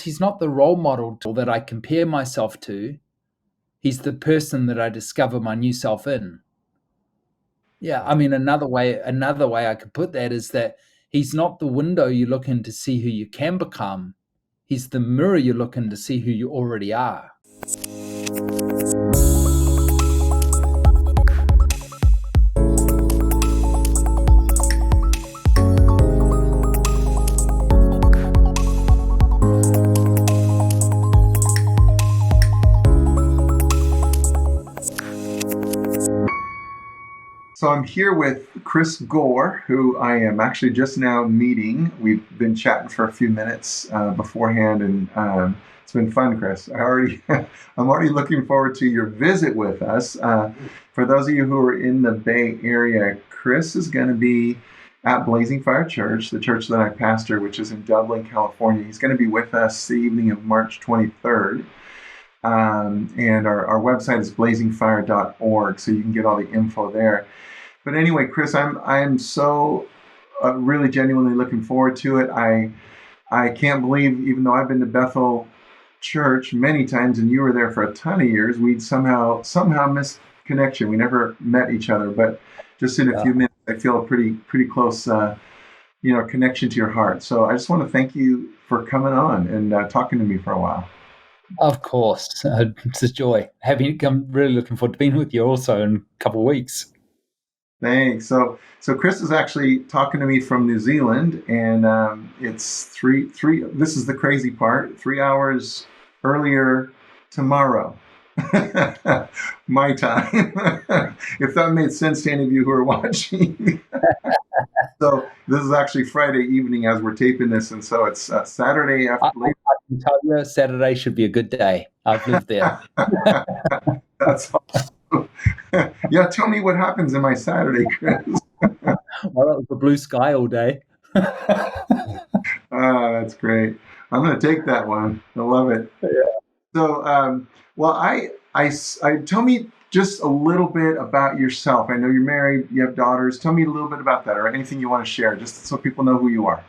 He's not the role model that I compare myself to. He's the person that I discover my new self in. Yeah, I mean, another way I could put that is that he's not the window you look in to see who you can become. He's the mirror you look in to see who you already are. So I'm here with Chris Gore, who I am actually just now meeting. We've been chatting for a few minutes beforehand, and it's been fun, Chris. I'm already looking forward to your visit with us. For those of you who are in the Bay Area, Chris is going to be at Blazing Fire Church, the church that I pastor, which is in Dublin, California. He's going to be with us the evening of March 23rd. And our website is blazingfire.org, so you can get all the info there. But anyway, Chris, I'm so really genuinely looking forward to it. I can't believe, even though I've been to Bethel Church many times and you were there for a ton of years, we'd somehow missed connection. We never met each other, but just in a few minutes, I feel a pretty close, connection to your heart. So I just want to thank you for coming on and talking to me for a while. Of course, it's a joy. I'm really looking forward to being with you also in a couple of weeks. Thanks. So Chris is actually talking to me from New Zealand, and it's three. This is the crazy part. 3 hours earlier tomorrow, my time. If that made sense to any of you who are watching. So this is actually Friday evening as we're taping this, and so it's Saturday after. I can tell you, Saturday should be a good day. I've lived there. That's awesome. Yeah, tell me what happens in my Saturday, Chris. Well, it was a blue sky all day. That's great. I'm going to take that one. I love it. Yeah. So, I tell me just a little bit about yourself. I know you're married, you have daughters. Tell me a little bit about that, or anything you want to share, just so people know who you are.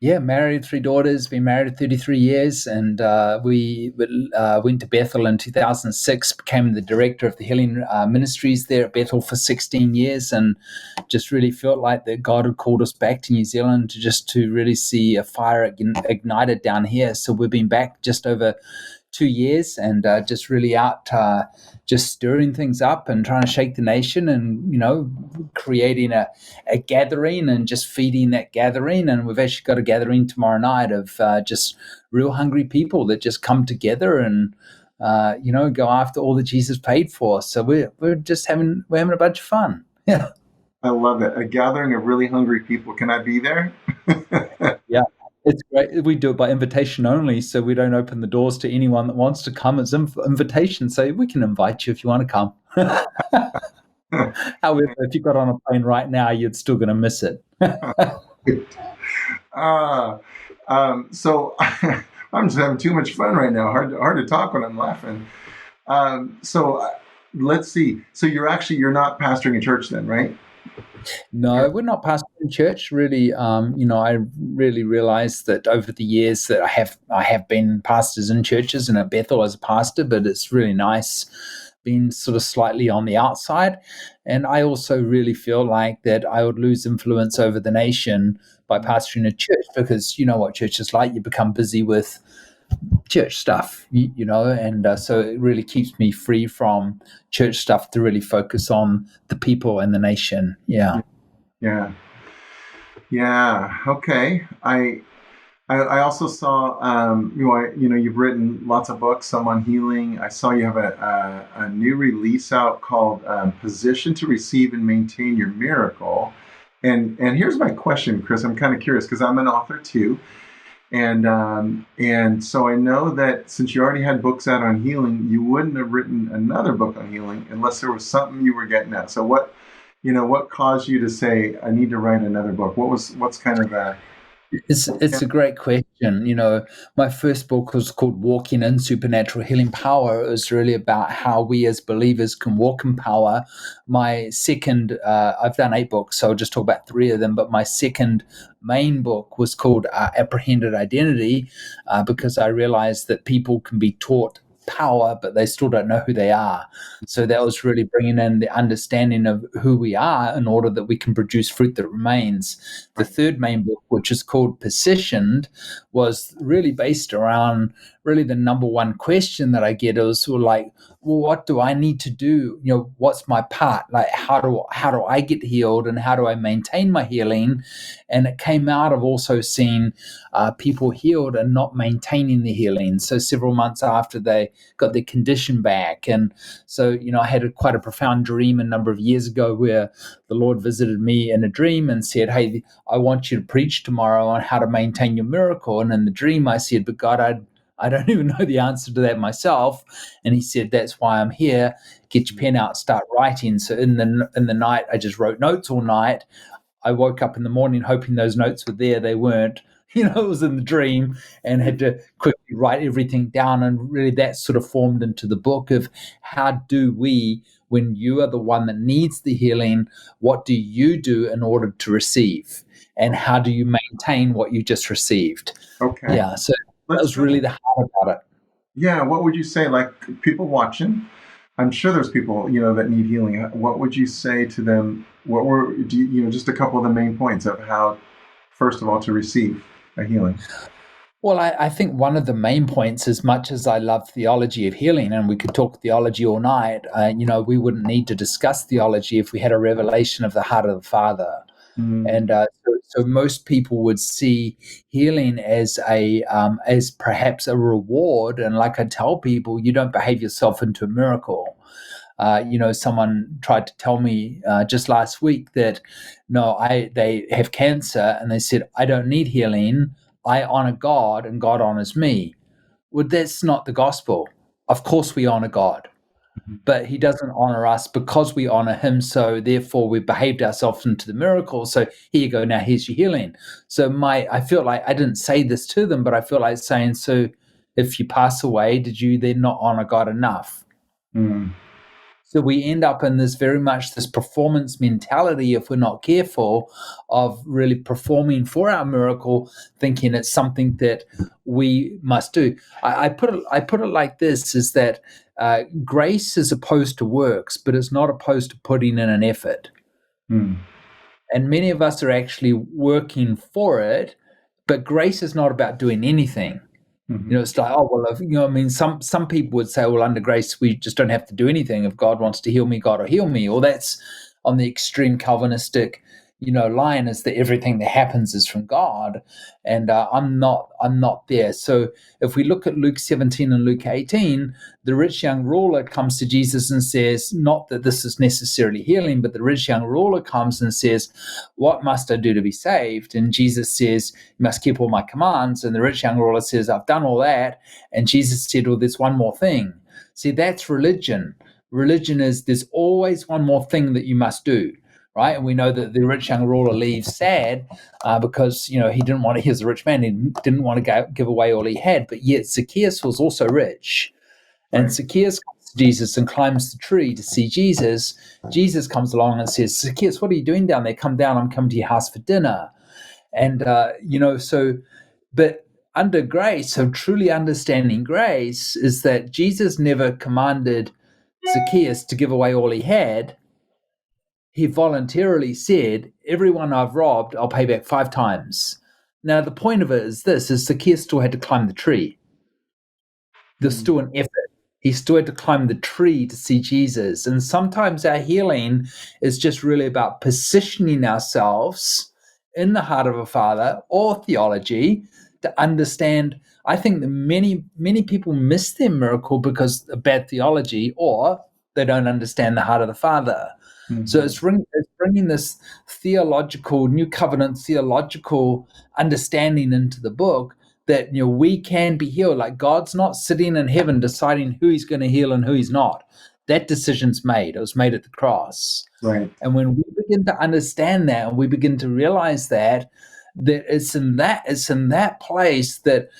Yeah, married, 3 daughters, been married 33 years, and we went to Bethel in 2006, became the director of the healing ministries there at Bethel for 16 years, and just really felt like that God had called us back to New Zealand to really see a fire ignited down here. So we've been back just over 2 years and just really out just stirring things up and trying to shake the nation and, creating a gathering and just feeding that gathering. And we've actually got a gathering tomorrow night of just real hungry people that just come together and, go after all that Jesus paid for. So we're having a bunch of fun. Yeah. I love it. A gathering of really hungry people. Can I be there? Yeah. It's great. We do it by invitation only, so we don't open the doors to anyone that wants to come. It's invitation, so we can invite you if you want to come. However, if you got on a plane right now, you're still going to miss it. So I'm just having too much fun right now. Hard to talk when I'm laughing. So let's see. So you're not pastoring a church then, right? No, we're not pastoring church. Really, I really realized that over the years that I have been pastors in churches and at Bethel as a pastor, but it's really nice being sort of slightly on the outside. And I also really feel like that I would lose influence over the nation by pastoring a church, because you know what church is like. You become busy with church stuff, and so it really keeps me free from church stuff to really focus on the people and the nation. Yeah. Okay. I also saw you've written lots of books, some on healing. I saw you have a new release out called Position to Receive and Maintain Your Miracle. And here's my question, Chris. I'm kind of curious because I'm an author too. And so I know that since you already had books out on healing, you wouldn't have written another book on healing unless there was something you were getting at. So what caused you to say, I need to write another book? What's kind of that? It's a great question. religion. My first book was called Walking in Supernatural Healing Power. It was really about how we as believers can walk in power. My second, I've done 8 books, so I'll just talk about 3 of them, but my second main book was called Apprehended Identity, because I realized that people can be taught power, but they still don't know who they are. So that was really bringing in the understanding of who we are in order that we can produce fruit that remains. The third main book, which is called Positioned, was really based around really the number one question that I get is sort of like, well, what do I need to do? What's my part? Like, how do I get healed, and how do I maintain my healing? And it came out of also seeing people healed and not maintaining the healing. So several months after they got their condition back. And so, I had quite a profound dream a number of years ago where the Lord visited me in a dream and said, hey, I want you to preach tomorrow on how to maintain your miracle. And in the dream I said, but God, I don't even know the answer to that myself. And he said, that's why I'm here. Get your pen out, start writing. So in the night, I just wrote notes all night. I woke up in the morning hoping those notes were there. They weren't. It was in the dream, and had to quickly write everything down. And really that sort of formed into the book of how do we, when you are the one that needs the healing, what do you do in order to receive? And how do you maintain what you just received? Okay. Yeah, so that was really the heart about it. Yeah, what would you say, like people watching? I'm sure there's people, that need healing. What would you say to them? What were, just a couple of the main points of how, first of all, to receive a healing? Well, I think one of the main points, as much as I love theology of healing, and we could talk theology all night, we wouldn't need to discuss theology if we had a revelation of the heart of the Father. And so most people would see healing as as perhaps a reward. And like I tell people, you don't behave yourself into a miracle. Someone tried to tell me just last week that they have cancer, and they said, I don't need healing. I honor God, and God honors me. Well, that's not the gospel. Of course, we honor God, but he doesn't honor us because we honor him. So therefore we behaved ourselves into the miracle. So here you go. Now here's your healing. So I feel like I didn't say this to them, but I feel like saying, so if you pass away, did you then not honor God enough? So we end up in this very much this performance mentality, if we're not careful, of really performing for our miracle, thinking it's something that we must do. I put it like this: is that grace is opposed to works, but it's not opposed to putting in an effort. And many of us are actually working for it, but grace is not about doing anything. It's like, oh, well, some people would say, well, under grace, we just don't have to do anything. If God wants to heal me, God will heal me. Or that's on the extreme Calvinistic, line, is that everything that happens is from God. And I'm not there. So if we look at Luke 17 and Luke 18, the rich young ruler comes to Jesus and says, not that this is necessarily healing, but the rich young ruler comes and says, what must I do to be saved? And Jesus says, you must keep all my commands. And the rich young ruler says, I've done all that. And Jesus said, well, there's one more thing. See, that's religion. Religion is there's always one more thing that you must do. Right. And we know that the rich young ruler leaves sad because, he didn't want to, he was a rich man. He didn't want to give away all he had. But yet Zacchaeus was also rich. And Zacchaeus comes to Jesus and climbs the tree to see Jesus. Jesus comes along and says, Zacchaeus, what are you doing down there? Come down. I'm coming to your house for dinner. And, but under grace, so truly understanding grace is that Jesus never commanded Zacchaeus to give away all he had. He voluntarily said, everyone I've robbed, I'll pay back 5 times. Now, the point of it is this, is Zacchaeus still had to climb the tree. There's still an effort. He still had to climb the tree to see Jesus. And sometimes our healing is just really about positioning ourselves in the heart of a Father or theology to understand. I think that many, many people miss their miracle because of bad theology, or they don't understand the heart of the Father. So it's bringing this theological, new covenant theological understanding into the book that, we can be healed. Like God's not sitting in heaven deciding who he's going to heal and who he's not. That decision's made. It was made at the cross. Right. And when we begin to understand that and we begin to realize that, that it's in that place that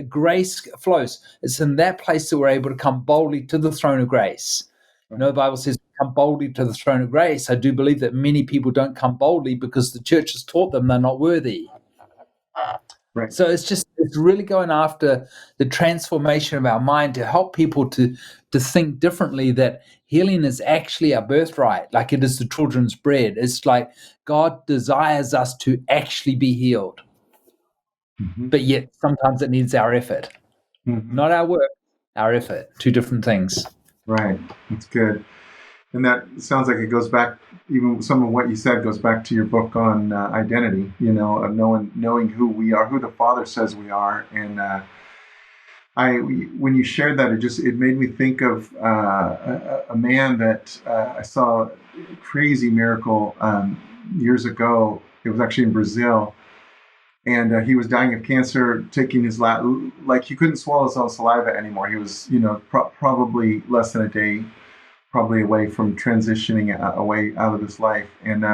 grace flows. It's in that place that we're able to come boldly to the throne of grace. The Bible says, come boldly to the throne of grace. I do believe that many people don't come boldly because the church has taught them they're not worthy. Right. So it's really going after the transformation of our mind to help people to think differently, that healing is actually a birthright, like it is the children's bread. It's like God desires us to actually be healed. Mm-hmm. But yet sometimes it needs our effort. Mm-hmm. Not our work, our effort. Two different things. Right. That's good. And that sounds like it goes back, even some of what you said goes back to your book on identity, of knowing who we are, who the Father says we are. And when you shared that, it made me think of a man that I saw a crazy miracle years ago. It was actually in Brazil. And he was dying of cancer, taking his like he couldn't swallow his own saliva anymore. He was, probably less than a day, probably away from transitioning away out of this life. And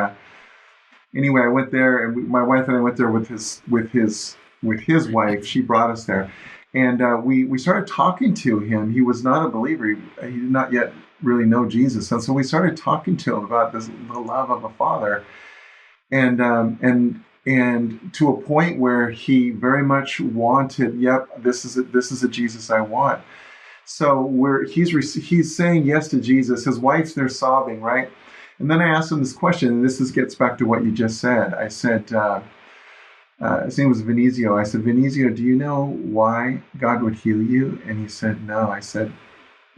anyway, I went there, and my wife and I went there with his wife. She brought us there, and we started talking to him. He was not a believer. He did not yet really know Jesus, and so we started talking to him about the love of a father, and to a point where he very much wanted. Yep, this is a Jesus I want. So he's saying yes to Jesus. His wife's there sobbing, right? And then I asked him this question, and this gets back to what you just said. I said, his name was Venizio. I said, Venizio, do you know why God would heal you? And he said, no. I said,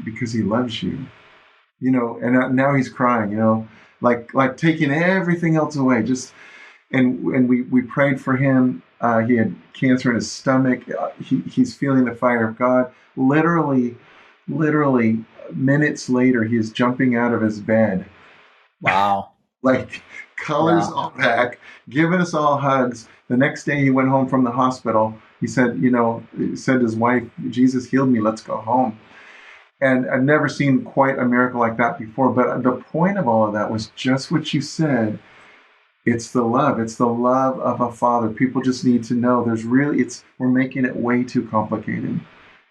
because he loves you. And now he's crying, like taking everything else away. And we prayed for him. He had cancer in his stomach. He's feeling the fire of God. Literally minutes later, he is jumping out of his bed. Wow. Like colors all back, giving us all hugs. The next day he went home from the hospital. He said, said to his wife, Jesus healed me, let's go home. And I've never seen quite a miracle like that before. But the point of all of that was just what you said. It's the love. It's the love of a father. People just need to know we're making it way too complicated.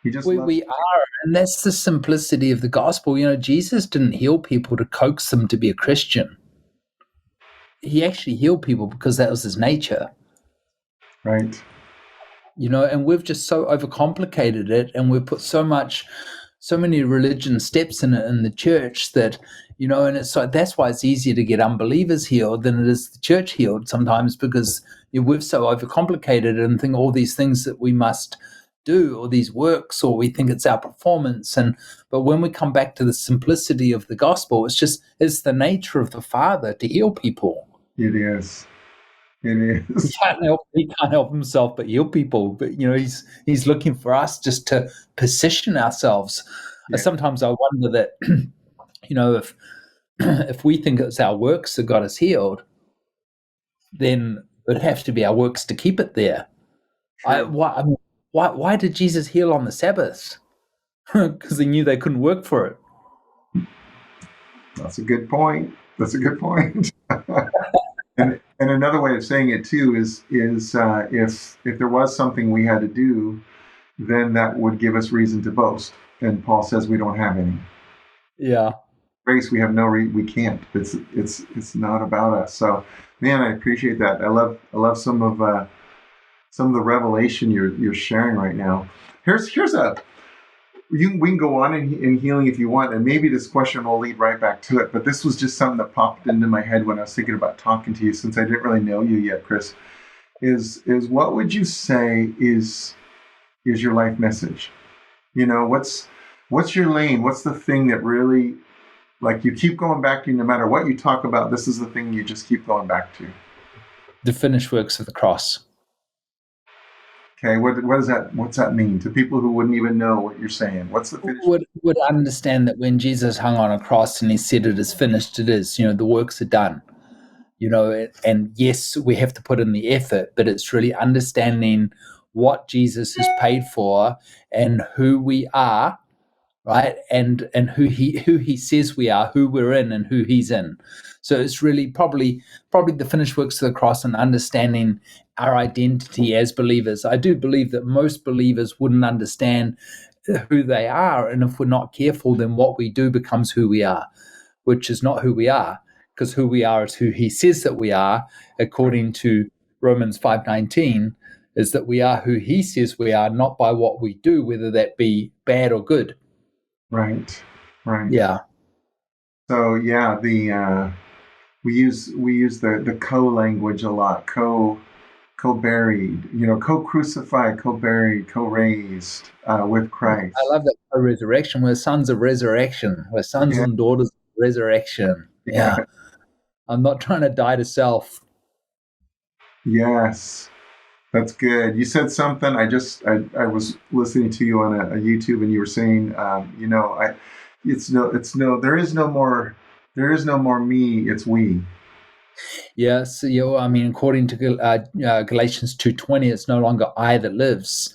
We are, and that's the simplicity of the gospel. Jesus didn't heal people to coax them to be a Christian. He actually healed people because that was his nature. Right. And we've just so overcomplicated it, and we've put so many religion steps in it in the church that, and it's so that's why it's easier to get unbelievers healed than it is the church healed sometimes, because we've so overcomplicated it and think all these things that we must do, or these works, or we think it's our performance. But when we come back to the simplicity of the gospel, it's the nature of the Father to heal people. It is. He can't help himself but heal people. But he's looking for us just to position ourselves. Yeah. Sometimes I wonder that if we think it's our works that got us healed, then it would have to be our works to keep it there. Why did Jesus heal on the Sabbath? Because he knew they couldn't work for it. That's a good point. And another way of saying it too is if there was something we had to do, then that would give us reason to boast. And Paul says we don't have any. Yeah. Grace, we have we can't. It's not about us. So, man, I appreciate that. I love some of the revelation you're sharing right now. We can go on in healing if you want, and maybe this question will lead right back to it. But this was just something that popped into my head when I was thinking about talking to you, since I didn't really know you yet, Chris. Is what would you say is your life message? What's your lane? What's the thing that really, like, you keep going back to? No matter what you talk about, this is the thing you just keep going back to. The finished works of the cross. Okay, what's that mean to people who wouldn't even know what you're saying? What's the finished? Would understand that when Jesus hung on a cross and he said it is finished, it is. The works are done. And yes, we have to put in the effort, but it's really understanding what Jesus has paid for and who we are, right? And who he says we are, who we're in, and who he's in. So it's really probably the finished works of the cross and understanding our identity as believers. I do believe that most believers wouldn't understand who they are, and if we're not careful, then what we do becomes who we are, which is not who we are, because who we are is who he says that we are, according to Romans 5:19, is that we are who he says we are, not by what we do, whether that be bad or good. Right. Yeah. So yeah, we use the co-language a lot, co-buried, co-crucified, co-buried, co-raised with Christ. I love that resurrection. We're sons of resurrection. We're sons Yeah. and daughters of resurrection. Yeah. I'm not trying to die to self. Yes. That's good. You said something. I was listening to you on a YouTube, and you were saying, there is no more me. It's we. Yes. I mean, according to Galatians 2:20, it's no longer I that lives,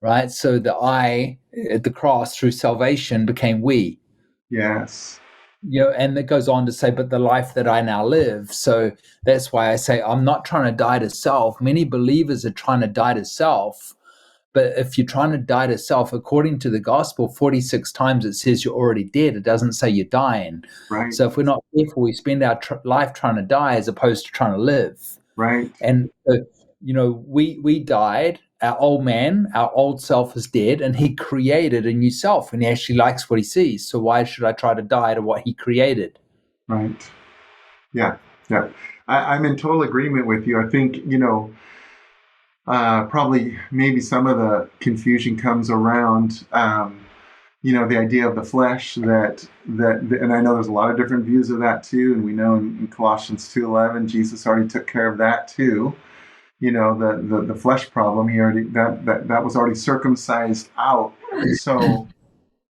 right? So the I at the cross through salvation became we. Yes. And it goes on to say, but the life that I now live. So that's why I say I'm not trying to die to self. Many believers are trying to die to self. But if you're trying to die to self, according to the gospel, 46 times it says you're already dead. It doesn't say you're dying. Right. So if we're not careful, we spend our life trying to die as opposed to trying to live. Right. And, we died. Our old man, our old self is dead, and he created a new self, and he actually likes what he sees. So why should I try to die to what he created? Right. Yeah. I'm in total agreement with you. I think, probably maybe some of the confusion comes around, the idea of the flesh that, and I know there's a lot of different views of that too. And we know in Colossians 2:11, Jesus already took care of that too. The flesh problem, he already, that was already circumcised out. So,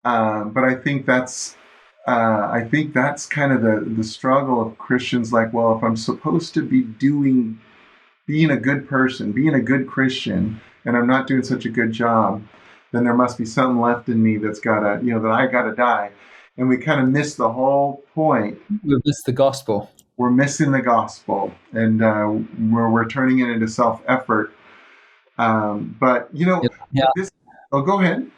but I think that's kind of the struggle of Christians. Like, well, if I'm supposed to be being a good person, being a good Christian, and I'm not doing such a good job, then there must be something left in me that I gotta die. And we kind of miss the whole point. We miss the gospel. We're missing the gospel, and we're turning it into self-effort. But this. Oh, go ahead.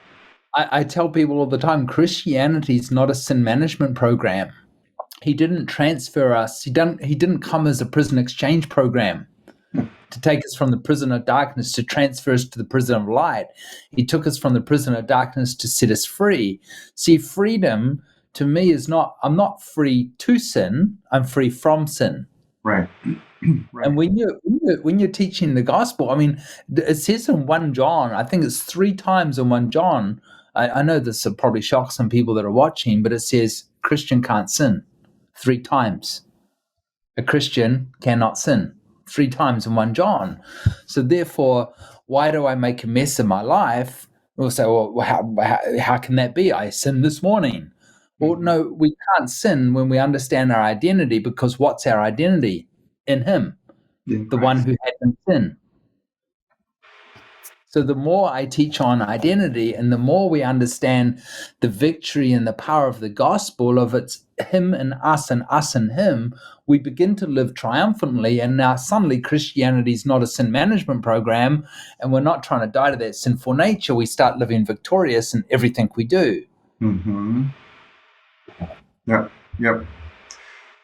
I tell people all the time, Christianity is not a sin management program. He didn't transfer us. He didn't come as a prison exchange program to take us from the prison of darkness to transfer us to the prison of light. He took us from the prison of darkness to set us free. See, freedom to me is not, I'm not free to sin, I'm free from sin. Right. Right. And when you're teaching the gospel, I mean, it says in 1 John, I think it's 3 times in 1 John, I know this will probably shock some people that are watching, but it says Christian can't sin 3 times. A Christian cannot sin 3 times in 1 John. So therefore, why do I make a mess of my life? We'll say, well, how can that be? I sinned this morning. Well, no, we can't sin when we understand our identity, because what's our identity? In him, the one who had no sin. So the more I teach on identity, and the more we understand the victory and the power of the gospel of it's him and us and him, we begin to live triumphantly. And now suddenly Christianity is not a sin management program, and we're not trying to die to that sinful nature. We start living victorious in everything we do. Mm-hmm. Yep.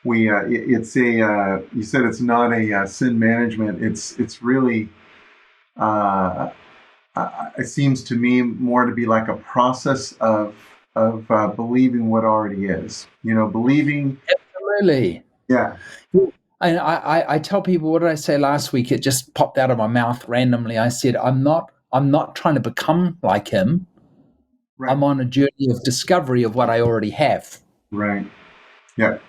It's a. You said it's not a sin management. It's really. It seems to me more to be like a process of believing what already is. Believing. Absolutely. Yeah. I tell people, what did I say last week? It just popped out of my mouth randomly. I said, I'm not trying to become like him. Right. I'm on a journey of discovery of what I already have. Right. Yep.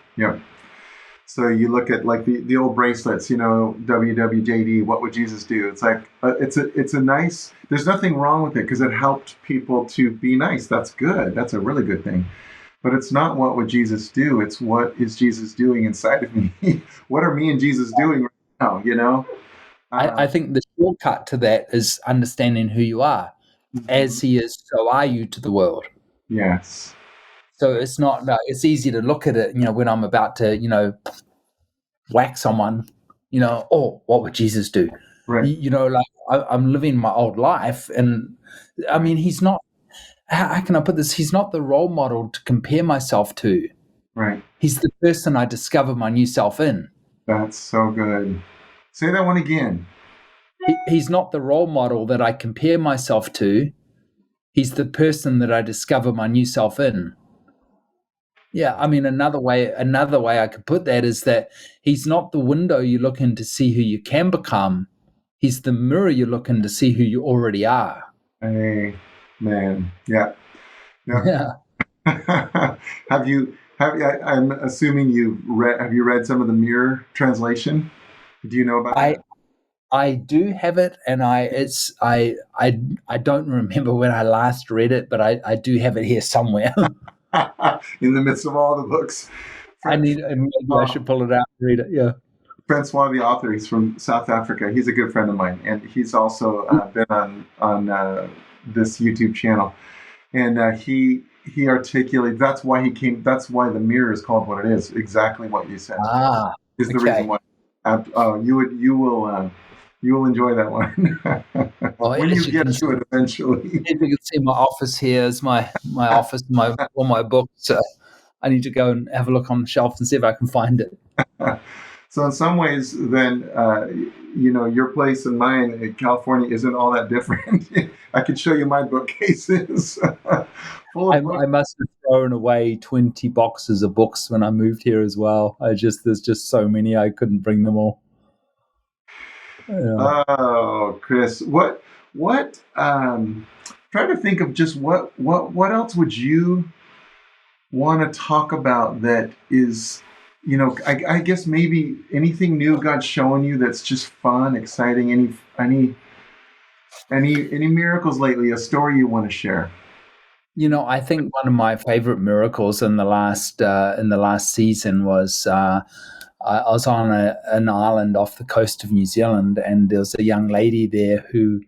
So you look at like the old bracelets, WWJD, what would Jesus do? It's like, it's a nice, there's nothing wrong with it because it helped people to be nice. That's good. That's a really good thing. But it's not what would Jesus do. It's what is Jesus doing inside of me? What are me and Jesus doing right now, I think the shortcut to that is understanding who you are. Mm-hmm. As he is, so are you to the world. Yes. So it's not, it's easy to look at it, when I'm about to, whack someone, what would Jesus do? Right. Like I'm living my old life, and I mean, he's not. How can I put this? He's not the role model to compare myself to. Right. He's the person I discover my new self in. That's so good. Say that one again. He's not the role model that I compare myself to. He's the person that I discover my new self in. Yeah, I mean, another way I could put that is that he's not the window you look in to see who you can become. He's the mirror you look in to see who you already are. Hey, man. Yeah. Yeah. Yeah. I'm assuming have you read some of the Mirror translation? Do you know about I that? I do have it, and I don't remember when I last read it, but I do have it here somewhere. In the midst of all the books. Maybe I should pull it out and read it. Yeah. Francois, the author, he's from South Africa. He's a good friend of mine, and he's also been on this YouTube channel. And he articulates that's why he came. That's why the mirror is called what it is. Exactly what you said Ah, is the reason okay. why. You will enjoy that one Well, when you get to it eventually. as you can see, my office here is my office, all my books. So I need to go and have a look on the shelf and see if I can find it. So in some ways, then your place and mine in California isn't all that different. I could show you my bookcases full of books. I must have thrown away 20 boxes of books when I moved here as well. There's just so many I couldn't bring them all. Yeah. Oh, Chris, what? Try to think of just what else would you want to talk about that is, I guess maybe anything new God's showing you that's just fun, exciting. Any miracles lately? A story you want to share? I think one of my favorite miracles in the last season was I was on an island off the coast of New Zealand, and there was a young lady there who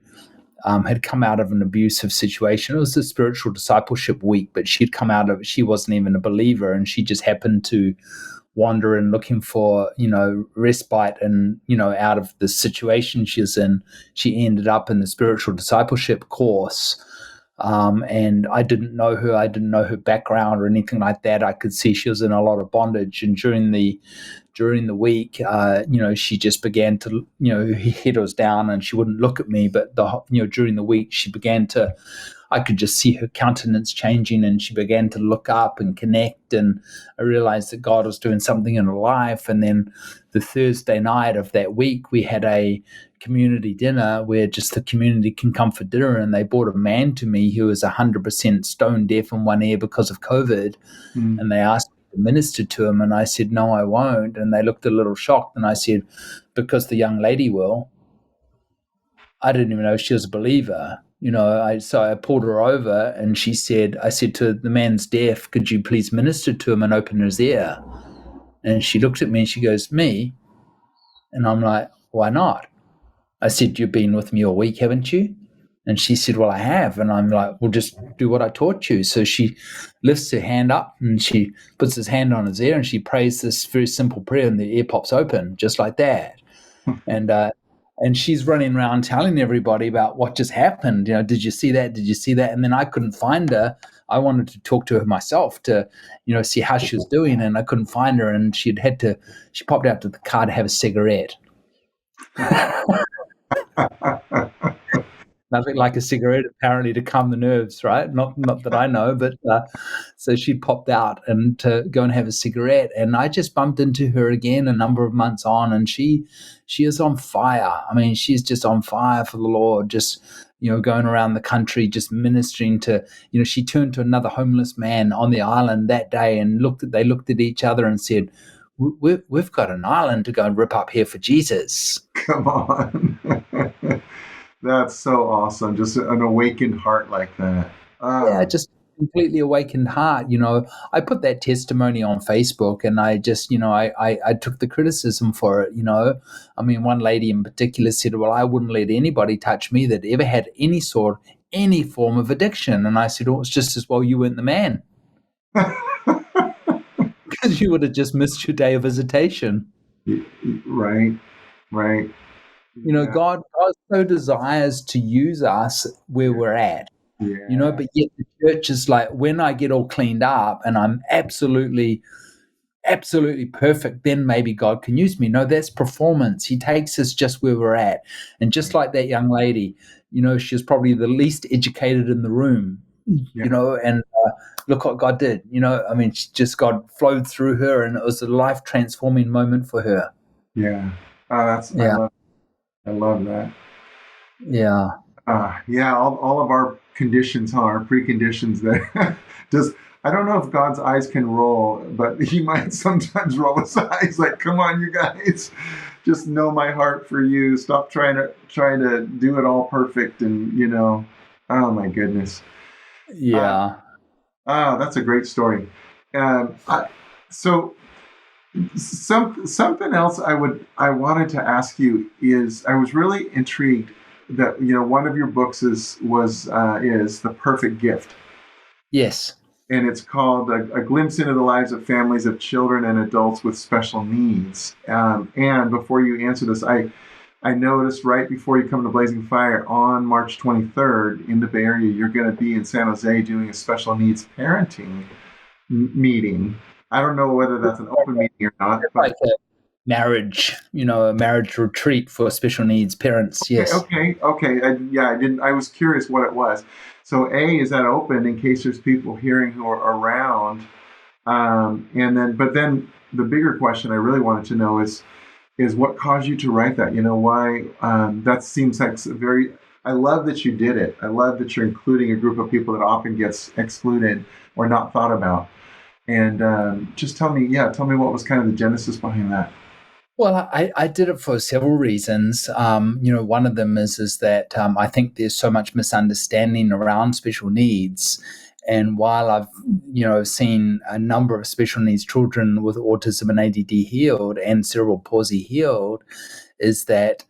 had come out of an abusive situation. It was a spiritual discipleship week, but she'd come out of it. She wasn't even a believer, and she just happened to wander in looking for, respite and, out of the situation she was in. She ended up in the spiritual discipleship course. And I didn't know her. I didn't know her background or anything like that. I could see she was in a lot of bondage. And during the week, she just began to, her head was down and she wouldn't look at me. But during the week, I could just see her countenance changing, and she began to look up and connect. And I realized that God was doing something in her life. And then the Thursday night of that week, we had a community dinner where just the community can come for dinner, and they brought a man to me who was 100% stone deaf in one ear because of COVID. Mm. And they asked me to minister to him, and I said, no, I won't. And they looked a little shocked, and I said, because the young lady will. I didn't even know she was a believer. So I pulled her over, and I said to the man's deaf, could you please minister to him and open his ear? And she looked at me and she goes, me? And I'm like, why not? I said, you've been with me all week, haven't you? And she said, well, I have. And I'm like, well, just do what I taught you. So she lifts her hand up and she puts his hand on his ear and she prays this very simple prayer, and the ear pops open just like that. And she's running around telling everybody about what just happened. Did you see that? Did you see that? And then I couldn't find her. I wanted to talk to her myself to, see how she was doing, and I couldn't find her. And she popped out to the car to have a cigarette. Nothing like a cigarette, apparently, to calm the nerves, right? Not that I know, but so she popped out and to go and have a cigarette. And I just bumped into her again a number of months on, and she is on fire. I mean, she's just on fire for the Lord, just, going around the country, just ministering to, she turned to another homeless man on the island that day and they looked at each other and said, we've got an island to go and rip up here for Jesus. Come on. That's so awesome. Just an awakened heart like that. Yeah, just completely awakened heart. I put that testimony on Facebook, and I just, I took the criticism for it. I mean, one lady in particular said, well, I wouldn't let anybody touch me that ever had any form of addiction. And I said, oh, it's just as well you weren't the man. Because you would have just missed your day of visitation. Right. Yeah. God so desires to use us where we're at, Yeah. but yet the church is like, when I get all cleaned up and I'm absolutely perfect, then maybe God can use me. No, that's performance. He takes us just where we're at. And just like that young lady, she was probably the least educated in the room, Yeah. and look what God did. God flowed through her, and it was a life transforming moment for her. Yeah. That's Yeah. I love that. Yeah. Yeah, all of our conditions, our preconditions that just, I don't know if God's eyes can roll, but he might sometimes roll his eyes like, come on, you guys, just know my heart for you. Stop trying to do it all perfect. And, oh my goodness. Uh, Yeah. that's a great story. So something else I wanted to ask you is, I was really intrigued that one of your books is The Perfect Gift, Yes. and it's called a glimpse into the lives of families of children and adults with special needs. And before you answer this, I noticed right before you come to Blazing Fire on March 23rd in the Bay Area, you're going to be in San Jose doing a special needs parenting meeting. I don't know whether that's an open meeting or not, It's but like a marriage, a marriage retreat for special needs parents. Yes. okay. I didn't. I was curious what it was. So, is that open in case there's people hearing who are around? But then the bigger question I really wanted to know is what caused you to write that? Why? That seems like very. I love that you did it. I love that you're including a group of people that often gets excluded or not thought about. And just tell me what was kind of the genesis behind that. Well, I did it for several reasons. One of them is that I think there's so much misunderstanding around special needs. And while I've, seen a number of special needs children with autism and ADD healed and cerebral palsy healed, is that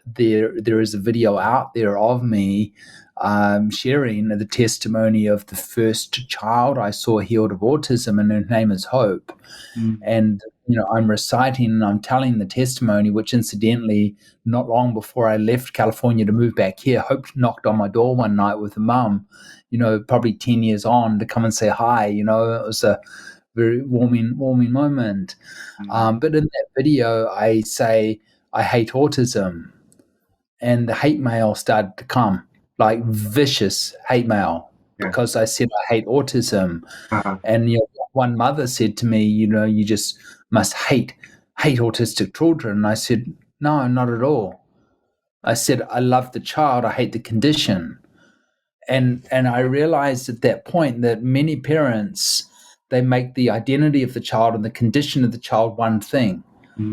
there is a video out there of me sharing the testimony of the first child I saw healed of autism, and her name is Hope. And I'm reciting and I'm telling the testimony, which incidentally, not long before I left California to move back here, Hope knocked on my door one night with a mum, probably 10 years on, to come and say hi. It was a very warming moment. But in that video, I say, I hate autism. And the hate mail started to come, like vicious hate mail, Yeah. because I said I hate autism. Uh-huh. And one mother said to me, you just must hate autistic children. And I said, no, not at all. I said, I love the child, I hate the condition. And I realized at that point that many parents, they make the identity of the child and the condition of the child one thing.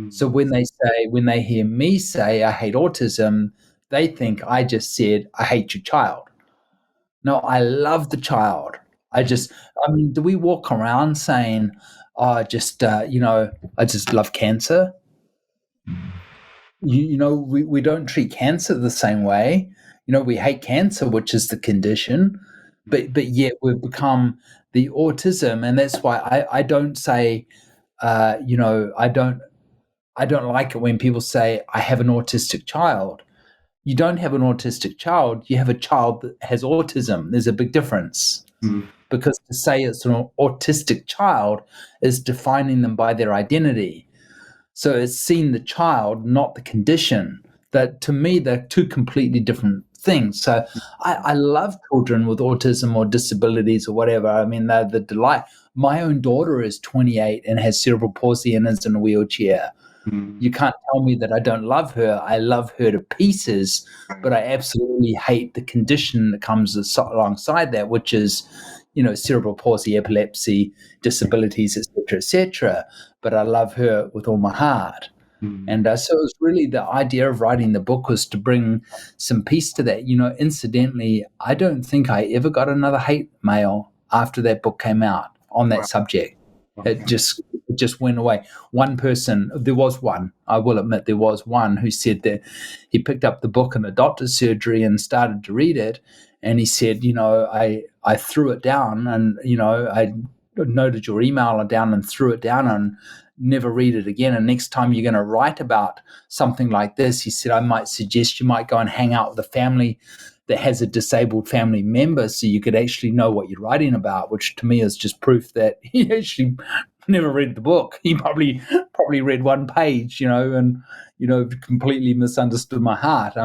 So when they hear me say I hate autism, they think I just said I hate your child. No, I love the child. Do we walk around saying, oh, I just love cancer? We don't treat cancer the same way. We hate cancer, which is the condition, but yet we've become the autism, and that's why I don't say, I don't like it when people say I have an autistic child. You don't have an autistic child. You have a child that has autism. There's a big difference. Because to say it's an autistic child is defining them by their identity. So it's seeing the child, not the condition. That to me, they're two completely different things. So I love children with autism or disabilities or whatever. I mean, they're the delight. My own daughter is 28 and has cerebral palsy and is in a wheelchair. You can't tell me that I don't love her. I love her to pieces, but I absolutely hate the condition that comes alongside that, which is, cerebral palsy, epilepsy, disabilities, etc. But I love her with all my heart. And so it was really the idea of writing the book was to bring some peace to that. Incidentally, I don't think I ever got another hate mail after that book came out on that subject. It just went away. One person, there was one, I will admit, there was one who said that he picked up the book in the doctor's surgery and started to read it. And he said, I threw it down and, I noted your email down and threw it down. And, never read it again. And next time you're going to write about something like this, he said, I might suggest you might go and hang out with a family that has a disabled family member so you could actually know what you're writing about, which to me is just proof that he actually never read the book. He probably read one page, and completely misunderstood my heart.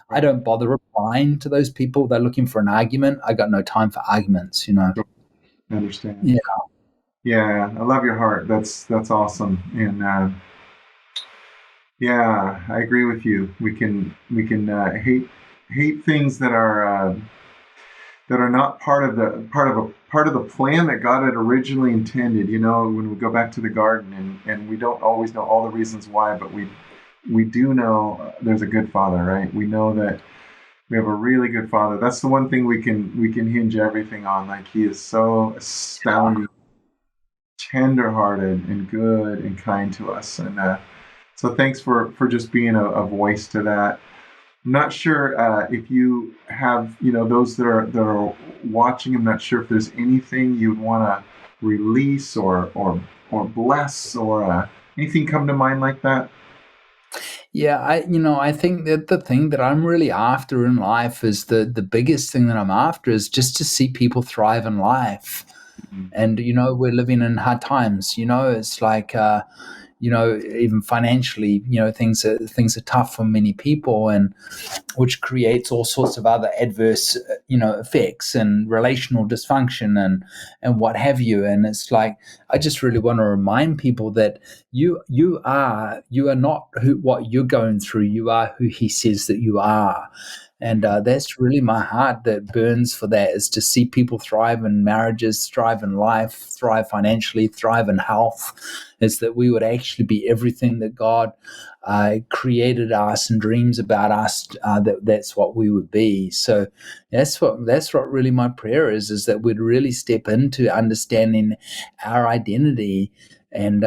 I don't bother replying to those people. They're looking for an argument. I got no time for arguments. I understand. Yeah. Yeah, I love your heart. That's awesome. And I agree with you. We can hate things that are not part of the plan that God had originally intended. When we go back to the garden, and we don't always know all the reasons why, but we do know there's a good Father, right? We know that we have a really good Father. That's the one thing we can hinge everything on. Like, He is so astounding, tender-hearted, and good and kind to us. And so thanks for just being a voice to that. I'm not sure if you have, those that are watching. I'm not sure if there's anything you'd want to release or bless or anything come to mind like that. Yeah, I think that the thing that I'm really after in life is the biggest thing that I'm after is just to see people thrive in life. Mm-hmm. And, we're living in hard times, it's like, even financially, things are tough for many people, and which creates all sorts of other adverse, effects and relational dysfunction and what have you. And it's like, I just really want to remind people that you are not what you're going through. You are who He says that you are. And that's really my heart that burns for that, is to see people thrive in marriages, thrive in life, thrive financially, thrive in health, is that we would actually be everything that God created us and dreams about us, that's what we would be. So that's what really my prayer is that we'd really step into understanding our identity. And,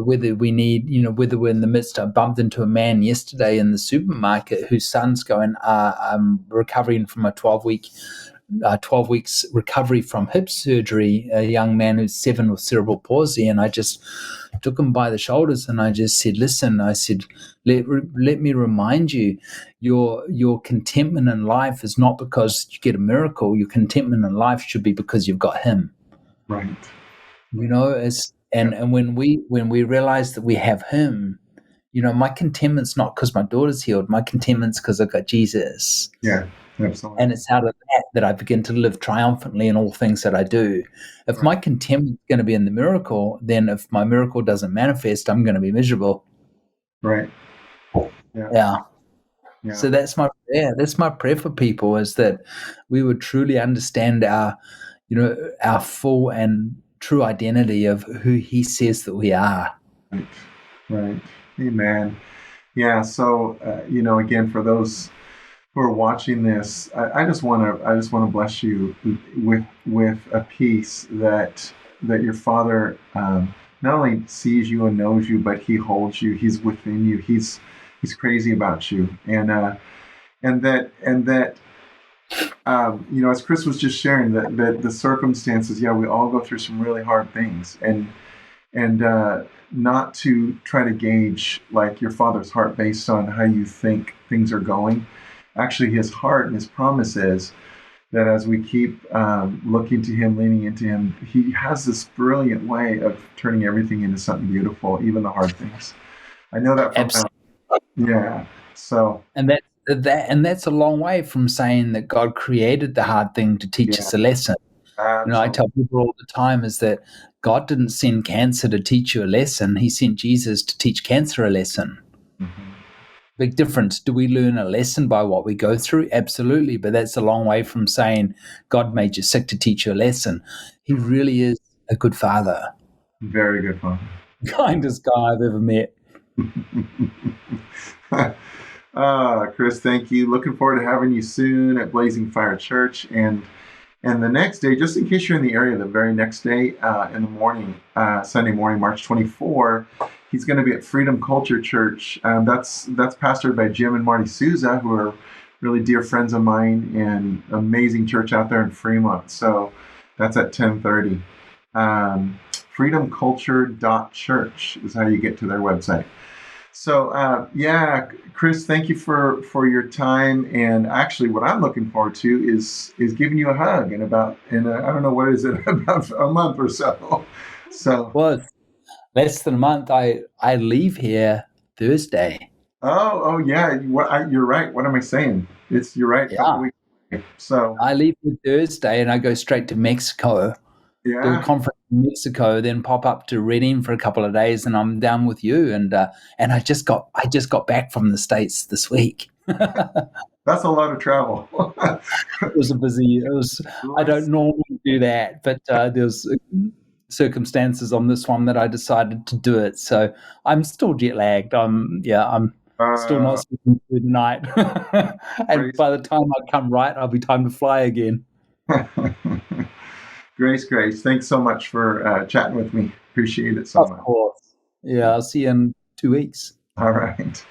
whether we need, whether we're in the midst, I bumped into a man yesterday in the supermarket whose son's recovering from a 12 weeks recovery from hip surgery, a young man who's 7 with cerebral palsy. And I just took him by the shoulders and I just said, listen, I said, let me remind you, your contentment in life is not because you get a miracle. Your contentment in life should be because you've got Him. Right. And when we realize that we have Him, my contentment's not because my daughter's healed. My contentment's because I've got Jesus. Yeah, absolutely. And it's out of that I begin to live triumphantly in all things that I do. If my contentment's going to be in the miracle, then if my miracle doesn't manifest, I'm going to be miserable. Right. Yeah. So that's my prayer. That's my prayer for people, is that we would truly understand our full and true identity of who He says that we are. Right. Amen. Yeah. So, again, for those who are watching this, I just want to bless you with a peace that your Father not only sees you and knows you, but He holds you. He's within you. He's crazy about you, and that. As Chris was just sharing, that the circumstances, we all go through some really hard things, and not to try to gauge like your Father's heart based on how you think things are going. Actually, His heart and His promise is that as we keep looking to Him, leaning into Him, He has this brilliant way of turning everything into something beautiful, even the hard things. I know that from So and that's a long way from saying that God created the hard thing to teach us a lesson. I tell people all the time is that God didn't send cancer to teach you a lesson. He sent Jesus to teach cancer a lesson. Mm-hmm. Big difference. Do we learn a lesson by what we go through? Absolutely. But that's a long way from saying God made you sick to teach you a lesson. He really is a good Father. Very good Father. Kindest guy I've ever met. Chris, thank you. Looking forward to having you soon at Blazing Fire Church. And the next day, just in case you're in the area, the very next day in the morning, Sunday morning, March 24, he's going to be at Freedom Culture Church. That's pastored by Jim and Marty Souza, who are really dear friends of mine, and amazing church out there in Fremont. So that's at 10:30. freedomculture.church is how you get to their website. So, Chris, thank you for your time. And actually, what I'm looking forward to is giving you a hug I don't know, what is it, about a month or so. So, Well, it's less than a month. I leave here Thursday. yeah, you're right. What am I saying? You're right. A couple Yeah, weeks away. So, I leave here Thursday and I go straight to Mexico, do a yeah. conference in Mexico, then pop up to Reading for a couple of days, and I'm down with you. And I just got back from the States this week. That's a lot of travel. It was a busy. It was. I don't normally do that, but there's circumstances on this one that I decided to do it. So I'm still jet lagged. I'm still not sleeping through the night. And by the time I come right, I'll be time to fly again. Grace, thanks so much for chatting with me. Appreciate it so much. Of course. Yeah, I'll see you in 2 weeks. All right.